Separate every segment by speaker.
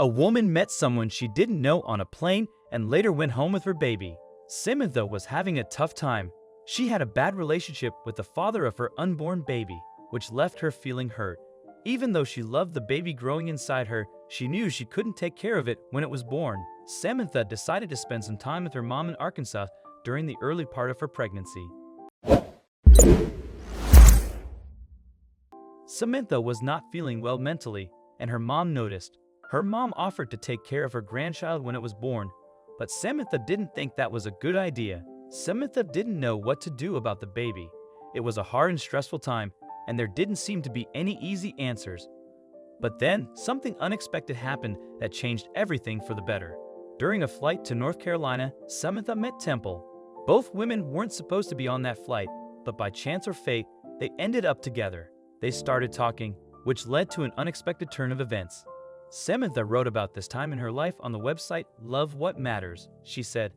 Speaker 1: A woman met someone she didn't know on a plane and later went home with her baby. Samantha was having a tough time. She had a bad relationship with the father of her unborn baby, which left her feeling hurt. Even though she loved the baby growing inside her, she knew she couldn't take care of it when it was born. Samantha decided to spend some time with her mom in Arkansas during the early part of her pregnancy. Samantha was not feeling well mentally, and her mom noticed. Her mom offered to take care of her grandchild when it was born, but Samantha didn't think that was a good idea. Samantha didn't know what to do about the baby. It was a hard and stressful time, and there didn't seem to be any easy answers. But then, something unexpected happened that changed everything for the better. During a flight to North Carolina, Samantha met Temple. Both women weren't supposed to be on that flight, but by chance or fate, they ended up together. They started talking, which led to an unexpected turn of events. Samantha wrote about this time in her life on the website Love What Matters. She said,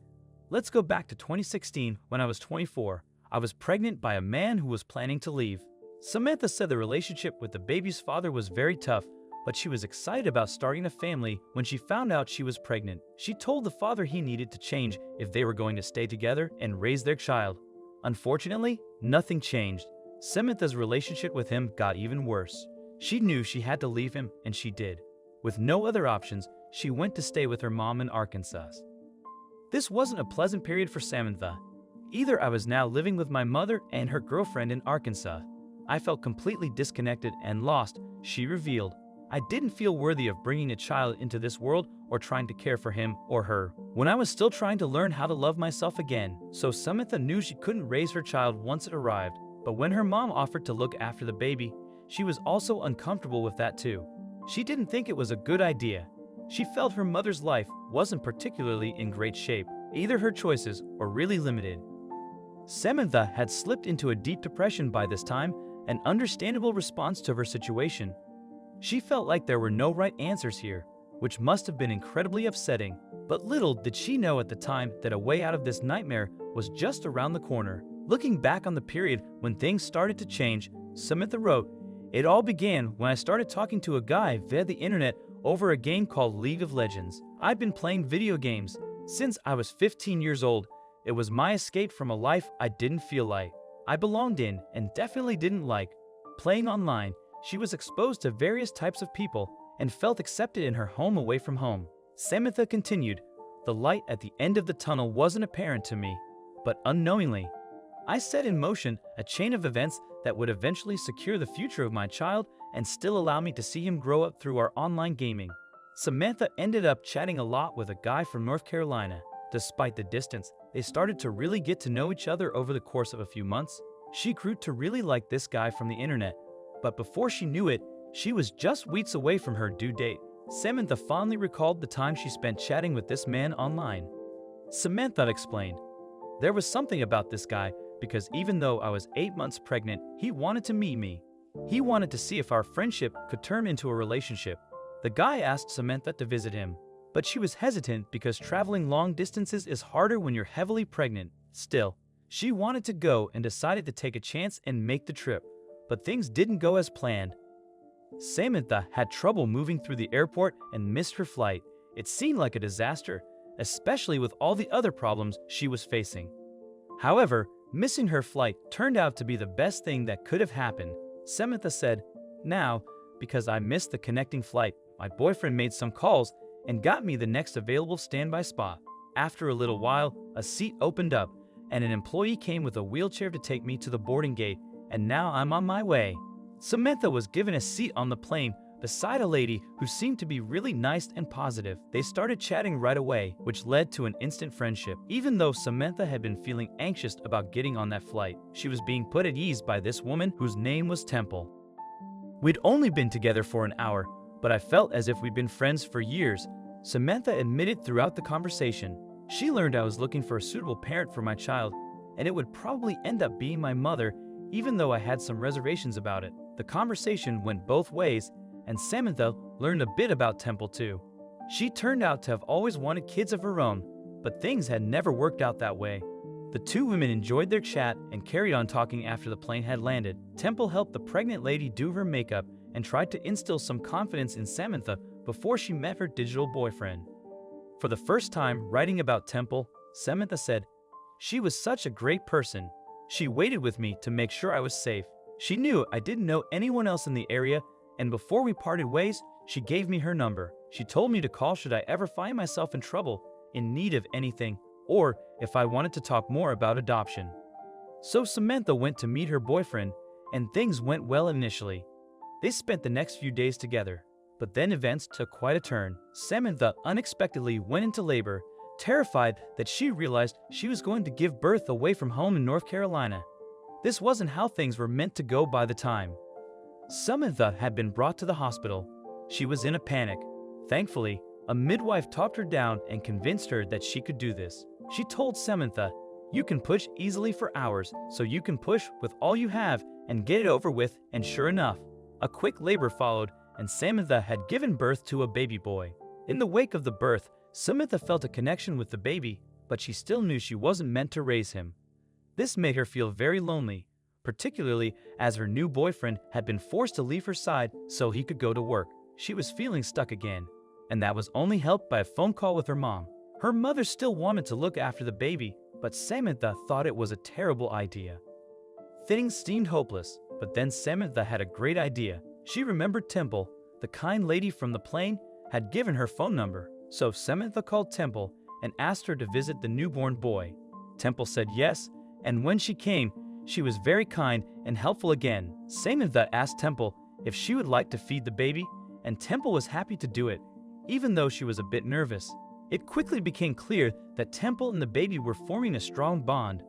Speaker 1: "Let's go back to 2016 when I was 24. I was pregnant by a man who was planning to leave." Samantha said the relationship with the baby's father was very tough, but she was excited about starting a family when she found out she was pregnant. She told the father he needed to change if they were going to stay together and raise their child. Unfortunately, nothing changed. Samantha's relationship with him got even worse. She knew she had to leave him, and she did. With no other options, she went to stay with her mom in Arkansas. This wasn't a pleasant period for Samantha. Either I was now living with my mother and her girlfriend in Arkansas. I felt completely disconnected and lost, she revealed. I didn't feel worthy of bringing a child into this world or trying to care for him or her, when I was still trying to learn how to love myself again. So Samantha knew she couldn't raise her child once it arrived. But when her mom offered to look after the baby, she was also uncomfortable with that too. She didn't think it was a good idea. She felt her mother's life wasn't particularly in great shape. Either her choices were really limited. Samantha had slipped into a deep depression by this time, an understandable response to her situation. She felt like there were no right answers here, which must have been incredibly upsetting. But little did she know at the time that a way out of this nightmare was just around the corner. Looking back on the period when things started to change, Samantha wrote, "It all began when I started talking to a guy via the internet over a game called League of Legends. I've been playing video games since I was 15 years old. It was my escape from a life I didn't feel like I belonged in and definitely didn't like. Playing online, she was exposed to various types of people and felt accepted in her home away from home." Samantha continued, "The light at the end of the tunnel wasn't apparent to me, but unknowingly, I set in motion a chain of events that would eventually secure the future of my child and still allow me to see him grow up through our online gaming." Samantha ended up chatting a lot with a guy from North Carolina. Despite the distance, they started to really get to know each other over the course of a few months. She grew to really like this guy from the internet, but before she knew it, she was just weeks away from her due date. Samantha fondly recalled the time she spent chatting with this man online. Samantha explained, "There was something about this guy because even though I was 8 months pregnant, he wanted to meet me. He wanted to see if our friendship could turn into a relationship." The guy asked Samantha to visit him, but she was hesitant because traveling long distances is harder when you're heavily pregnant. Still, she wanted to go and decided to take a chance and make the trip, but things didn't go as planned. Samantha had trouble moving through the airport and missed her flight. It seemed like a disaster, especially with all the other problems she was facing. However, missing her flight turned out to be the best thing that could have happened. Samantha said, "Now, because I missed the connecting flight, my boyfriend made some calls and got me the next available standby spot. After a little while, a seat opened up, and an employee came with a wheelchair to take me to the boarding gate, and now I'm on my way." Samantha was given a seat on the plane beside a lady who seemed to be really nice and positive. They started chatting right away, which led to an instant friendship. Even though Samantha had been feeling anxious about getting on that flight, she was being put at ease by this woman whose name was Temple. "We'd only been together for an hour, but I felt as if we'd been friends for years," Samantha admitted throughout the conversation. "She learned I was looking for a suitable parent for my child, and it would probably end up being my mother, even though I had some reservations about it." The conversation went both ways, and Samantha learned a bit about Temple too. She turned out to have always wanted kids of her own, but things had never worked out that way. The two women enjoyed their chat and carried on talking after the plane had landed. Temple helped the pregnant lady do her makeup and tried to instill some confidence in Samantha before she met her digital boyfriend. For the first time writing about Temple, Samantha said, "She was such a great person. She waited with me to make sure I was safe. She knew I didn't know anyone else in the area, and before we parted ways, she gave me her number. She told me to call should I ever find myself in trouble, in need of anything, or if I wanted to talk more about adoption." So Samantha went to meet her boyfriend, and things went well initially. They spent the next few days together, but then events took quite a turn. Samantha unexpectedly went into labor, terrified that she realized she was going to give birth away from home in North Carolina. This wasn't how things were meant to go by the time. Samantha had been brought to the hospital. She was in a panic. Thankfully, a midwife talked her down and convinced her that she could do this. She told Samantha, "You can push easily for hours, so you can push with all you have and get it over with," and sure enough, a quick labor followed, and Samantha had given birth to a baby boy. In the wake of the birth, Samantha felt a connection with the baby, but she still knew she wasn't meant to raise him. This made her feel very lonely, particularly as her new boyfriend had been forced to leave her side so he could go to work. She was feeling stuck again, and that was only helped by a phone call with her mom. Her mother still wanted to look after the baby, but Samantha thought it was a terrible idea. Things seemed hopeless, but then Samantha had a great idea. She remembered Temple, the kind lady from the plane, had given her phone number. So Samantha called Temple and asked her to visit the newborn boy. Temple said yes, and when she came, she was very kind and helpful again. Samantha asked Temple if she would like to feed the baby, and Temple was happy to do it, even though she was a bit nervous. It quickly became clear that Temple and the baby were forming a strong bond.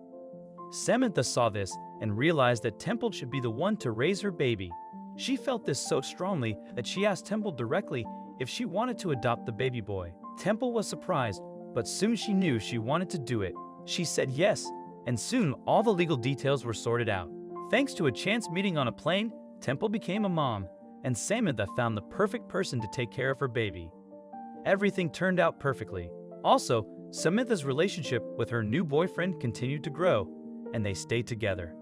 Speaker 1: Samantha saw this and realized that Temple should be the one to raise her baby. She felt this so strongly that she asked Temple directly if she wanted to adopt the baby boy. Temple was surprised, but soon she knew she wanted to do it. She said yes, and soon all the legal details were sorted out. Thanks to a chance meeting on a plane, Temple became a mom, and Samantha found the perfect person to take care of her baby. Everything turned out perfectly. Also, Samantha's relationship with her new boyfriend continued to grow, and they stayed together.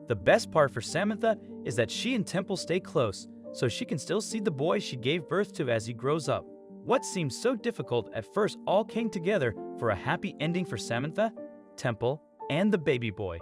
Speaker 1: The best part for Samantha is that she and Temple stay close, so she can still see the boy she gave birth to as he grows up. What seemed so difficult at first all came together for a happy ending for Samantha, Temple, and the baby boy.